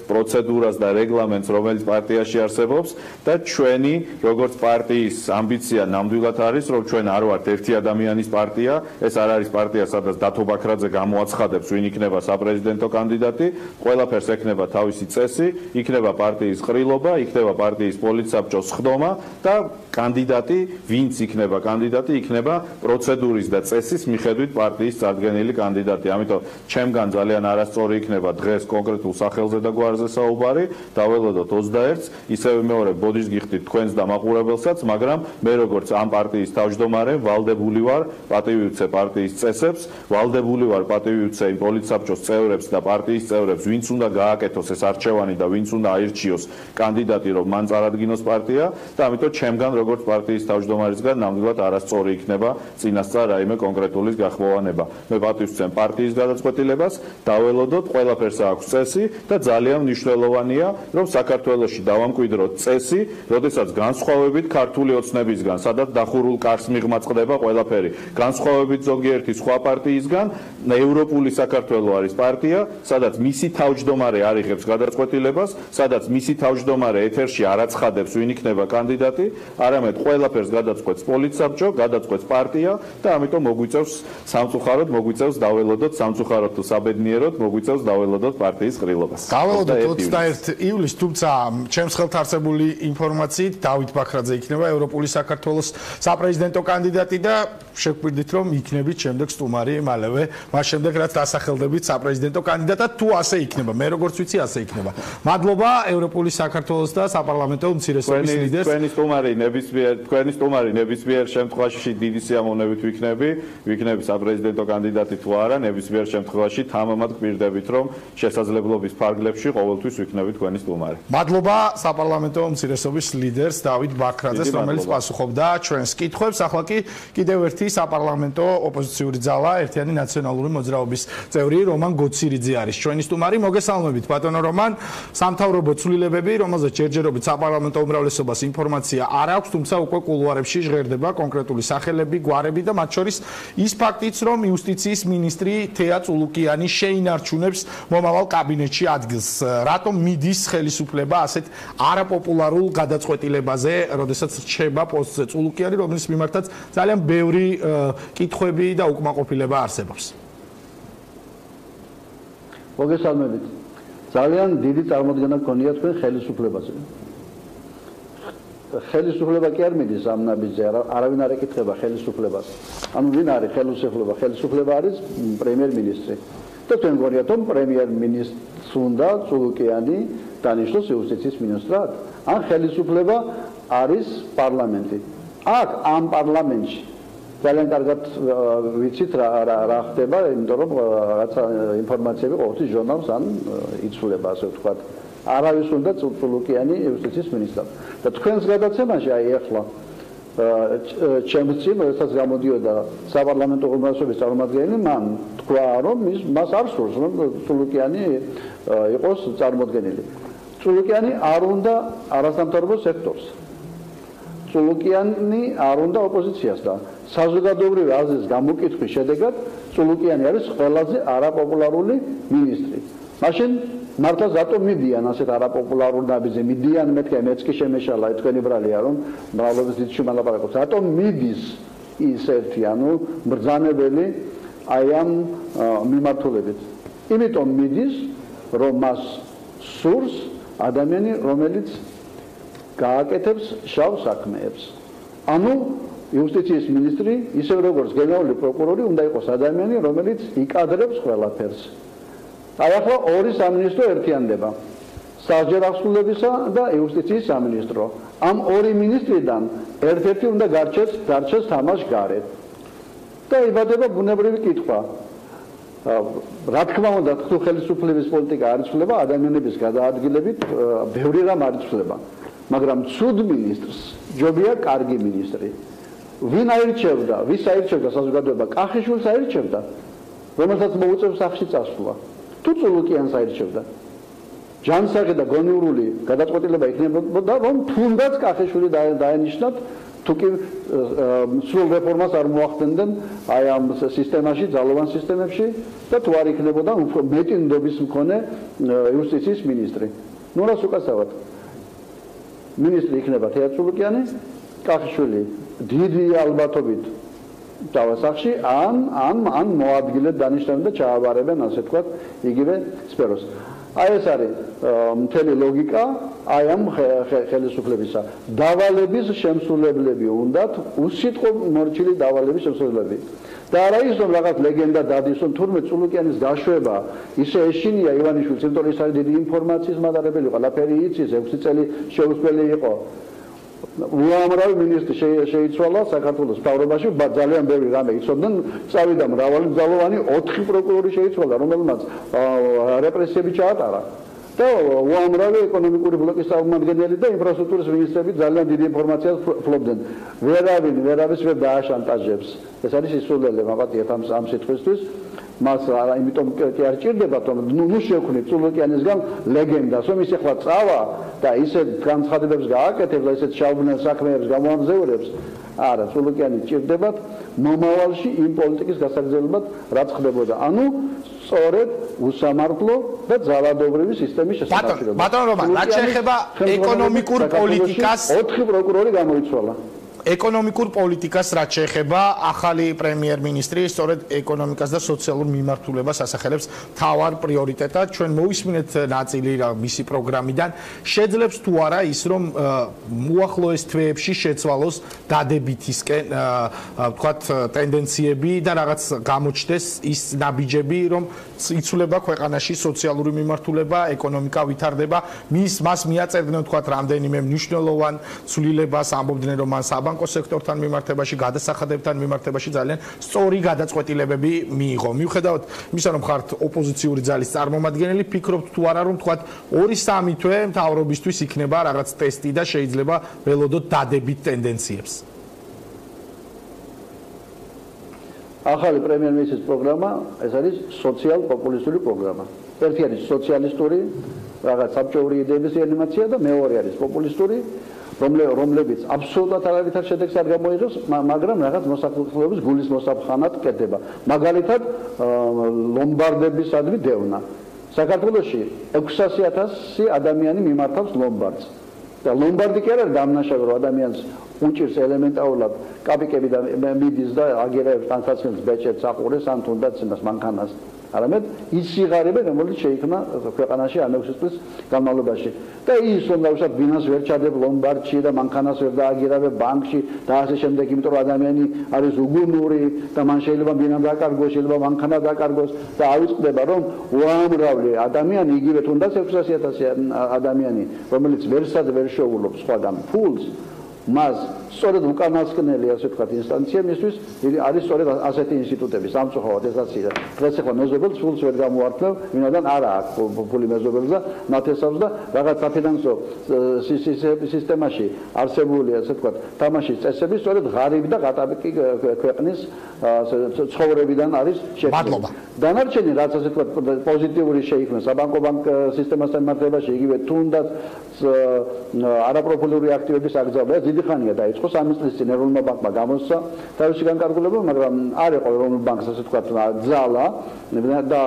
პროცედურას და რეგლამენტს, რომელიც პარტიაში არსებობს და ჩვენი, როგორც პარტიის ამბიცია ნამდვილად არის, რომ ჩვენ არ ვართ ერთი ადამიანის პარტია, ეს არ არის პარტია, სადაც დათო ბაქრაძე გამოაცხადებს, ვინ იქნება საპრეზიდენტო კანდიდატი. ყველაფერს ექნება თავისი წესი, იქნება პარტიის ყრილობა, იქნება პარტიის პოლიტსაბჭოს ხდომა და კანდიდატი, ვინც იქნება კანდიდატი, იქნება პროცედურის და წესის მიხედვით პარტიის წარდგენილი კანდიდატი. ამიტომ ჩემგან ძალიან არასწორი იქნება დღეს კონკრეტულ სახელზე და გვარზე საუბარი, დაველოდოთ 21-ს, ისევ მეორე ბოდიშს გიხდით თქვენს და მაყურებელსაც, მაგრამ მე როგორც ამ პარტიის თავმჯდომარე ვალდებული ვარ პატივი ვცე პარტიის წესებს, ვალდებული ვარ პატივი ვცე იმ პოლიტსაბჭოს წევრებს და პარტიის წევრებს, ვინც უნდა გააკეთოს ეს არჩევანი და ვინც უნდა აირჩიოს კანდიდატი, რომ მან წარადგინოს პარტია და ამიტომ ჩემგან როგორც პარტიის თავმჯდომარისგან ნამდვილად არასწორი იქნება წინასწარ რაიმე კონკრეტულის გახმოვანება. მე პატივს ვცემ პარტიის გადაწყვეტილებას, დაველოდოთ, ყველაფერს აქვს წესი და ძალიან მნიშვნელოვანია, რომ საქართველოში დავამკვიდროთ წესი, როდესაც განსხვავებით ქართული ოცნებისგან, სადაც დახურულ კარს მიღმაწყდება ყველაფერი, განსხვავებით ზოგიერთი სხვა პარტიისგან, ევროპული საქართველო არის პარტია, სადაც მისი თავმჯდომარე არ იღებს გადაწყვეტილებას, სადაც მისი თავმჯდომარე ეთერში არ აცხადებს, ვინ იქნება კანდიდატი, არამედ ყველაფერს გადაწყვეტს პოლიტსაბჭო, გადაწყვეტს პარტია და ამიტომ მოგვიწევს სამწუხაროდ, მოგვიწევს დაველოდოთ სამწუხაროდ თუ საბედნიეროდ, მოგვიწევს დაველოდოთ პარტიის ყრილობას. დაველოდოთ 21 ივლისს, თუმცა ჩემს ხელთ არსებული ინფორმაციით დავით ბაქრაძე იქნება ევროპული საქართველოს საპრეზიდენტო კანდიდატი და შეგგვირდით, რომ იქნებით შემდეგ სტუმარი მალევე, მას შემდეგ რაც დასახელდებით საპრეზიდენტო კანდიდატად, თუ ასე იქნება. მე როგორც ვიცი, ასე იქნება. მადლობა ევროპული საქართველოს და საპარლამენტო უმცირესობის ლიდერს. თქვენი სტუმარი ნებისმიერ შემთხვევაში დიდი სიამოვნებით ვიქნები საპრეზიდენტო კანდიდატი თუ არა, ნებისმიერ შემთხვევაში თამამად გვპირდებით, რომ შესაძლებლობის ფარგლებში ყოველთვის ვიქნები თქვენი სტუმარი. მადლობა საპარლამენტო უმცირესობის ლიდერს დავით ბაქრაძეს, რომელიც პასუხობდა ჩვენს კითხვებს. ახლა კი კიდევ ერთი საპარლამენტო ოპოზიციური ძალა, ერთიანი ნაციონალური მოძრაობის წევრი რომან გოცირიძე არის ჩვენი სტუმარი. მოგესალმებით ბატონო რომან. სამთავრობო ცვლილებები, რომელზეც ჯერჯერობით საპარლამენტო უმრავლესობას ინფორმაცია არ აქვს, თუმცა უკვე კულუარებში ჟღერდება კონკრეტული სახელები, გვარები და მათ შორის ის ფაქტიც, რომ იუსტიციის მინისტრი თეა წულუკიანი შეინარჩუნებს მომავალ კაბინეტში ადგილს. რატომ მიდის ხელისუფლება ასეთ არაპოპულარულ გადაწყვეტილებაზე, როდესაც რჩება პოსტზე წულუკიანი, რომლის მიმართაც ძალიან ბევრი კითხვები და უკმაყოფილება არსებობს? მოგესალმებით. ძალიან დიდი წარმოდგენა გქონია თქვენ ხელისუფლებაზე. ხელისუფლება კი არ მიდის ამ ნაბიჯზე, არავინ არ ეკითხება ხელისუფლებას. ანუ ვინ არის ხელისუფლება? ხელისუფლება არის პრემიერ-მინისტრი. და თქვენ გონიათ, რომ პრემიერ-მინისტრს უნდა წულუკიანი დანიშნოს იუსტიციის მინისტრად? ან ხელისუფლება არის პარლამენტი? აქ ამ პარლამენტში ძალიან კარგად ვიცით რა ხდება, იმიტომ რომ რაღაცა ინფორმაციები ყოველთვის ჟურნალს ან იცვლება, ასე ვთქვათ. არავის უნდა წულუკიანი იუსტიციის მინისტრად. და თქვენს გადაცემაში აი ახლა ჩემს წინ, როდესაც გამოდიოდა საპარლამენტო უმრავლესობის წარმომადგენელი, მან თქვა, რომ მას არ სურს, რომ წულუკიანი იყოს წარმოდგენილი. წულუკიანი არ უნდა არასამთავრობო სექტორს. წულუკიანი არ უნდა ოპოზიციას და საზოგადოებრივი აზრის გამოკითხვის შედეგად წულუკიანი არის ყველაზე არაპოპულარული მინისტრი. მაშინ მართლა რატომ მიდიან ასეთ არაპოპულარულ ნაბიჯზე? მიდიან მეთქე, მეც კი შემეშალა, თქვენი ბრალია, რომ მრავლობის დიდში მალაპარაკობს. რატომ მიდის ის ერთი, ანუ ბრძანებელი აი ამ მიმართულებით? იმიტომ მიდის, რომ მას სურს ადამიანი, რომელიც გააკეთებს შავ საქმეებს. ანუ იუსტიციის მინისტრი, ისევ როგორც გენერალური პროკურორი, უნდა იყოს ადამიანი, რომელიც იკადრებს ყველაფერს. აი ახლა ორი სამინისტრო ერთიანდება. სასჯელ აღსრულებისა და იუსტიციის სამინისტრო. ამ ორი მინისტრიდან ერთ-ერთი უნდა გარჩეს თამაშ გარეთ. და იბადება ბუნებრივი კითხვა. რა თქმა უნდა, თუ ხელისუფლების პოლიტიკა არ იცვლება, ადამიანების გადაადგილებით ბევრი რამ არ იცვლება. მაგრამ ცუდ მინისტრს ჯობია კარგი მინისტრი. ვინ აირჩევდა, ვის აირჩევდა საზოგადოება? კახიშვილს აირჩევდა, რომელსაც მოუწევს სახლში წასვლა. თუ წულუკიანს აირჩევდა, ჯანსაღი და გონივრული გადაწყვეტილება იქნებოდა, რომ თუნდაც კახიშვილი დაენიშნათ, თუ კი სრულ რეფორმას არ მოახდენდნენ აი ამ სისტემაში, ძალოვან სისტემებში და თუ არ იქნებოდა უფრო მეტი ნდობის მქონე იუსტიციის მინისტრი. ნუ რას უკაცრავად? მინისტრი იქნება თეატრულუკიანი, კახიშვილი დიდი ალბათობით დავასახში, ან მოადგილედ დანიშნავენ და ჩააბარებენ, ასე ვთქვათ, იგივე სფეროს. აი ეს არის მთელი ლოგიკა აი ამ ხელისუფლებისა. დავალების შემსრულებლები უნდათ უსიტყვო მორჩილი დავალების შემსრულებლები. და არა ის რომ რაღაც ლეგენდა დადის, რომ თურმე წულუკიანის გაშვება ისე ეშინია ივანიშვილს, იმიტომ რომ ის არის დიდი ინფორმაციის მატარებელი, ყველაფერი იცის, 6 წელი შეუსწავლელი იყო. უამრავი მინისტრი შეიცვალა საქართველოს მთავრობაში, ძალიან ბევრი რამე იცოდნენ, წავიდა მრავალი ძალოვანი, 4 პროკურორი შეიცვალა, რომელმაც რეპრესიები ჩაატარა. და უამრავი ეკონომიკური ბლოკის წარმომადგენელი და ინფრასტრუქტურის მინისტრები ძალიან დიდი ინფორმაციას ფლობდნენ. ვერავის ვერ დააშანტაჟებს. ეს არის სისულელე, მაპატიეთ ამ სიტყვისთვის. მას იმიტომ კი არ ჭირდებათ, რომ ნუ შევქმნით წულუკიანისგან ლეგენდას, რომ ის ახლა წავა და ისეთ განცხადებებს გააკეთებს და ისეთ შავბნელ საქმეებს გამოამზეურებს. არა, წულუკიანი ჭირდებათ მომავალში იმ პოლიტიკის გასაგრძელებად, რაც ხდებოდა. ანუ სწორედ უსამართლო და ძალადობრივი სისტემის შესაძლებლობა. ბატონო რომან, რაც შეეხება ეკონომიკურ პოლიტიკას, 4 პროკურორი გამოიცვალა. ეკონომიკურ პოლიტიკას რაც შეეხება, ახალი პრემიერ-მინისტრი სწორედ ეკონომიკას და სოციალურ მიმართულებას ასახელებს მთავარ პრიორიტეტად. ჩვენ მოვისმინეთ ნაწილი მისი პროგრამიდან. შეძლებს თუ არა ის, რომ უახლოეს თვეებში შეცვალოს დადებითისკენ, ვთქვათ, ტენდენციები და რაღაც გამოჩნდეს ის ნაბიჯები, რომ იცვლება ქვეყანაში სოციალური მიმართულება, ეკონომიკა ვითარდება. მას მიაწერდნენ, ვთქვათ, რამდენიმე მნიშვნელოვან ცვლილებას, ამბობდნენ, რომ მან საბანკო სექტორთან მიმართებაში, გადასახადებთან მიმართებაში ძალიან სწორი გადაწყვეტილებები მიიღო. მიუხედავად იმისა, რომ ხართ ოპოზიციური ძალის წარმომადგენელი, ფიქრობთ თუ არა, რომ თქვათ 2-3 თვე მთავრობისთვის იქნება რაღაც ტესტი და შეიძლება ველოდოთ დადებით ტენდენციებს. ახალი პრემიერ-მინისტრის პროგრამა, ეს არის სოციალ-პოპულისტური პროგრამა. ერთი არის სოციალისტური, რაღაც საბჭოური იდეების რეანიმაცია და მეორე არის პოპულისტური, რომლებიც აბსოლუტურად არავითარ შედეგს არ გამოიღებს, მაგრამ რაღაც მოსახლეობის გულის მოსაფხანად კეთდება. მაგალითად, ლომბარდებისადმი დევნა. საქართველოში 600,000 ადამიანი მიმართავს ლომბარდს. და ლომბარდი კი არ არის დამნაშავე, რომ ადამიანს უჭირს ელემენტარულად კაპიკები და მიდის და აგერებს ტანსაცმელს, ბეჭედს, აყურეს, ან თუნდაც იმას მანქანას. არამედ ის სიღარიბე, რომელიც შეიქმნა ქვეყანაში ამ 6 წლის განმავლობაში. და ის რომ დავუშვათ ბინას ვერ ჩადებ ლომბარდში და მანქანას ვერ დააგირავებ ბანკში და ასე შემდეგ, იმიტომ რომ ადამიანი არის უგუნური და მან შეიძლება ბინა დაკარგოს, შეიძლება მანქანა დაკარგოს და ავიწყდება რომ უამრავი ადამიანი, იგივე თუნდაც 600,000 ადამიანი, რომელიც ვერსად ვერ შეუძლებს სხვაგან ფულს, მას სწორედ უკანასკნელი, ასე ვთქვათ, ინსტანცია მისთვის არის სწორედ ასეთი ინსტიტუტები, სამწუხაროდ ეს აცი. დღეს ახლა მეზობელს ფულს ვერ გამოართმევ, ვინაიდან არა აქვს ფული მეზობელს და ნათესავს და რაღაც საფინანსო სისტემაში არსებული, ასე ვთქვათ, თამაშის წესები სწორედ ღარიბ და ყატაბიკი ქვეყნის ცხოვრებიდან არის შექმნილი. დანარჩენი, რაც ასე ვთქვათ, პოზიტიური შეიქმნა საბანკო სისტემასთან მიმართებაში, იგივე თუნდაც არაპროფილური აქტივების აგზავნა დიდი ხანია დაიწყო 3 წლის წინ ეროვნულმა ბანკმა გამოსცა თავისი განკარგულება, მაგრამ არ იყო ეროვნულ ბანკს ასე ვთქვათ ძალა და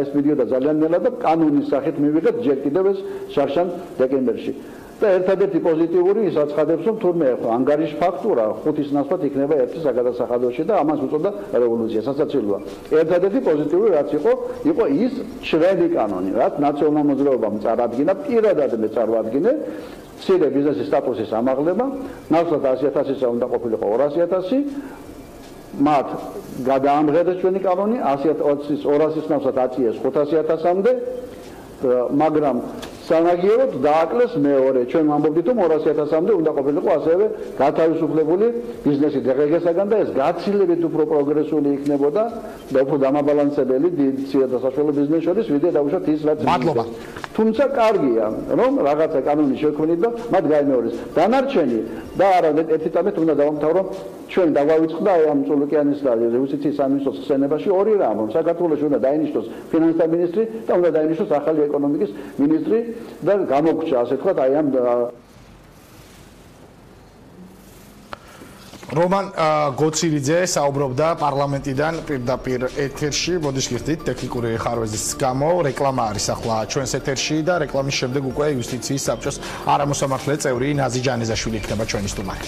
ეს პერიოდი ძალიან ნელა და კანონის სახით მივიღეთ ჯერ კიდევ ეს შარშან დეკემბერში. და ერთადერთი პოზიტიური ის აცხადებს, რომ თურმე ანგარიშ ფაქტურა 5-ის ნაცვლად იქნება 1 საგადასახადოში და ამას უწოდა რევოლუცია, სასაცილოა. ერთადერთი პოზიტიური რაც იყო ის ჩვენი კანონი, რაც ნაციონალურ მოძრაობამ წარადგინა, პირადად მე წარვადგინე მცირე ბიზნესის სტატუსის ამაღლება, ნაცვლად 100,000-ისა უნდა ყოფილიყო 200,000, მათ გადაამღერეს ჩვენი კანონი, 200-ის ნაცვლად აწიეს 500,000-მდე, მაგრამ სანაგიეროდ დააკლეს მეორე. ჩვენ ვამბობდით, რომ 200,000-მდე უნდა ყოფილიყო ასევე გათავისუფლებული ბიზნესი დღეგესაგან და ეს გაცილებით უფრო პროგრესული იქნებოდა და უფრო დამაბალანსებელი დიდ და საშუალო ბიზნესს შორის, ვიდრე დავუშვათ ის რაც მადლობა. თუმცა კარგია, რომ რაღაცა კანონი შექმნით და მათ გაიმეორეს. დანარჩენი და არა ერთი წამით უნდა დავამთავრო, ჩვენ დავავიწყდა ამ წულუკიანის და იუსტიციის სამინისტროს ხსენებაში ორი რამ, რომ საქართველოში უნდა დაინიშნოს ფინანსთა მინისტრი და უნდა დაინიშნოს ახალი ეკონომიკის მინისტრი და გამოგრჩა, ასე ვთქვათ, აი ამ რომან გოცილიძე საუბრობდა პარლამენტიდან პირდაპირ ეთერში. მოდით გიხდით ტექნიკური ხარვეზის გამო რეკლამა არის ახლა ჩვენს ეთერში და რეკლამის შემდეგ უკვე იუსტიციის საბჭოს არამოსამართლე წევრი ნაზი ჯანეზაშვილი იქნება ჩვენი სტუმარი.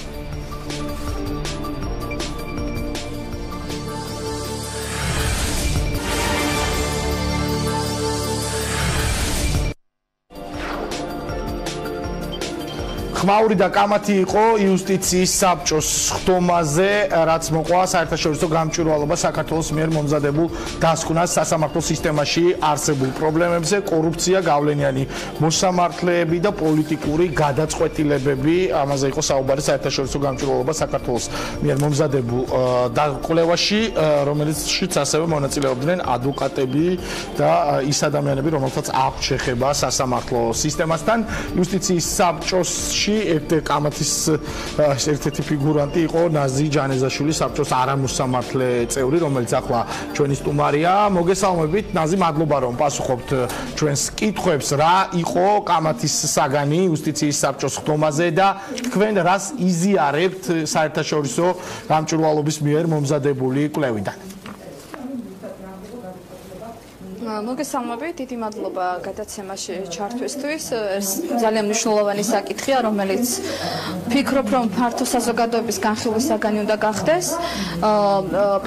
ხმაური და კამათი იყო იუსტიციის საბჭოს ხდომაზე, რაც მოყვა საერთაშორისო გამჭვირვალობა საქართველოს მიერ მომზადებულ დასკვნას სასამართლო სისტემაში არსებულ პრობლემებზე, კორუფცია, გავლენიანი მოსამართლეები და პოლიტიკური გადაწყვეტილებები. ამაზე იყო საუბარი საერთაშორისო გამჭვირვალობა საქართველოს მიერ მომზადებულ კვლევაში, რომელშიც ასევე მონაწილეობდნენ ადვოკატები და ის ადამიანები, რომელთაც აქვთ შეხება სასამართლო სისტემასთან. იუსტიციის საბჭოში კამათის ერთ-ერთი ფიგურანტი იყო ნაზი ჯანეზაშვილი, საბჭოს არამოსამართლე წევრი, რომელიც ახლა ჩვენი სტუმარია. მოგესალმებით, ნაზი, მადლობა რომ პასუხობთ ჩვენს კითხვებს. რა იყო კამათის საგანი იუსტიციის საბჭოს ხდომაზე და თქვენ რას იზიარებთ საერთაშორისო გამჭვირვალობის მიერ მომზადებული კვლევიდან? მოგესალმებით, დიდი მადლობა გადაცემაში ჩართვისთვის. ეს ძალიან მნიშვნელოვანი საკითხია, რომელიც ფიქრობ, რომ ფართო საზოგადოების განხილვის საგანი უნდა გახდეს.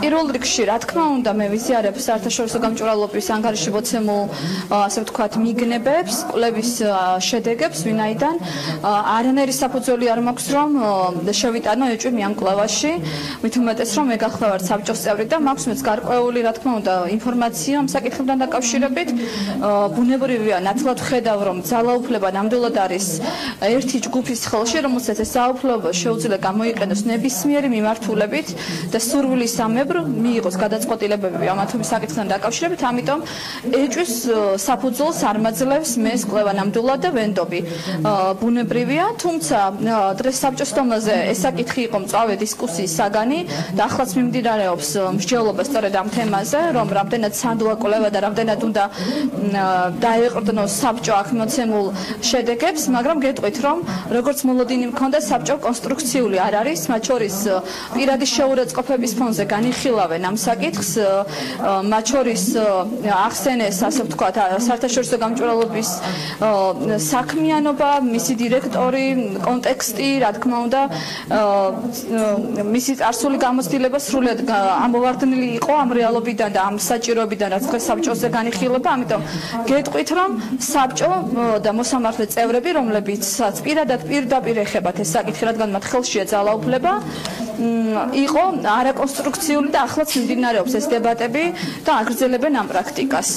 პირველ რიგში, რა თქმა უნდა, მე ვიზიარებ საერთაშორისო გამჭვირვალობის ანგარიში მოცემულ, ასე ვთქვათ, მიგნებებს, კვლევის შედეგებს, ვინაიდან არანაირი საფუძველი არ მაქვს, რომ შევიტანო ეჭვი ამ კვლევაში, მით უმეტეს, რომ მე გახლავართ საბჭოს წევრი და მაქვს მეც გარკვეული, რა თქმა უნდა, ინფორმაცია ამ საკითხებთან დაკავშირებით. ბუნებრივია, ნათლად ვხედავ, რომ ძალაუფლება ნამდვილად არის ერთი ჯგუფის ხელში, რომელსაც ეს ძალაუფლება შეუძლია გამოიყენოს ნებისმიერი მიმართულებით და სურვილისამებრ მიიღოს გადაწყვეტილებები ამ ათომის საკითხთან დაკავშირებით, ამიტომ ეჭვის საფუძველს არ მაძლევს მე ეს კვლევა ნამდვილად და ვენდობი. ბუნებრივია, თუმცა დღეს საბჭოს სტომაზე ეს საკითხი იყო მწვავე დისკუსიის საგანი და ახლაც მიმდინარეობს მსჯელობა სწორედ ამ თემაზე, რომ რამდენად სანდოა კვლევა და რამდენად უნდა დაეყრდნოს საბჭო აქ მოცემულ შედეგებს, მაგრამ გეტყვით, რომ როგორც მოლოდინი მქონდა, საბჭო კონსტრუქციული არ არის, მათ შორის პირადი შეურაცხყოფების ფონზე განიხილავენ ამ საკითხს, მათ შორის ახსენეს, ასე ვთქვათ, საერთაშორისო გამჭვირვალობის საქმიანობა, მისი დირექტორი, კონტექსტი, რა თქმა უნდა, მისი წარსული გამოცდილება სრულად ამოვარდნილი იყო ამ რეალობიდან და ამ საჭიროებიდან, რაც დღეს საბჭოზე განიხილება, ამიტომ გეტყვით, რომ საბჭო და მოსამართლე წევრები, რომლებიცაც პირდაპირ ეხებათ ეს საკითხი, რადგან მათ ხელშია ძალაუფლება, იყო არაკონსტრუქციული და ახლაც მიმდინარეობს ეს დებატები და აგრძელებენ ამ პრაქტიკას.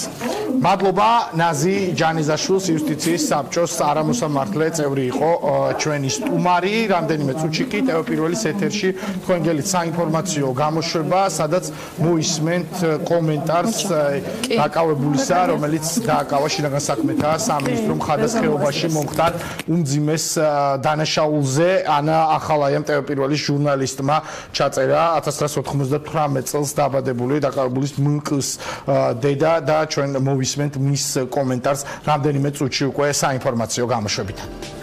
მადლობა ნაზი ჯანიზაშვილს, იუსტიციის საბჭოს არამოსამართლე წევრი იყო ჩვენი სტუმარი. რამდენიმე წუთში კი ტელეპირველის ეთერში თქვენ გელით საინფორმაციო გამოშვება, სადაც მოისმენთ კომენტარს დაკავებულისა, რომელიც დააკავა შინაგან საქმეთა სამინისტრომ ხადას ხეობაში მომხდარ უმძიმეს დანაშაულზე. ანა ახალაიამ ტელეპირველის ჟურნალისტმა ჩაწერა 1998 წელს დაბადებული დაკავებულის მკ-ს დედა და ჩვენ მოვისმენთ მის კომენტარს რამდენიმე წუთში უკვე საინფორმაციო გამოშვებიდან.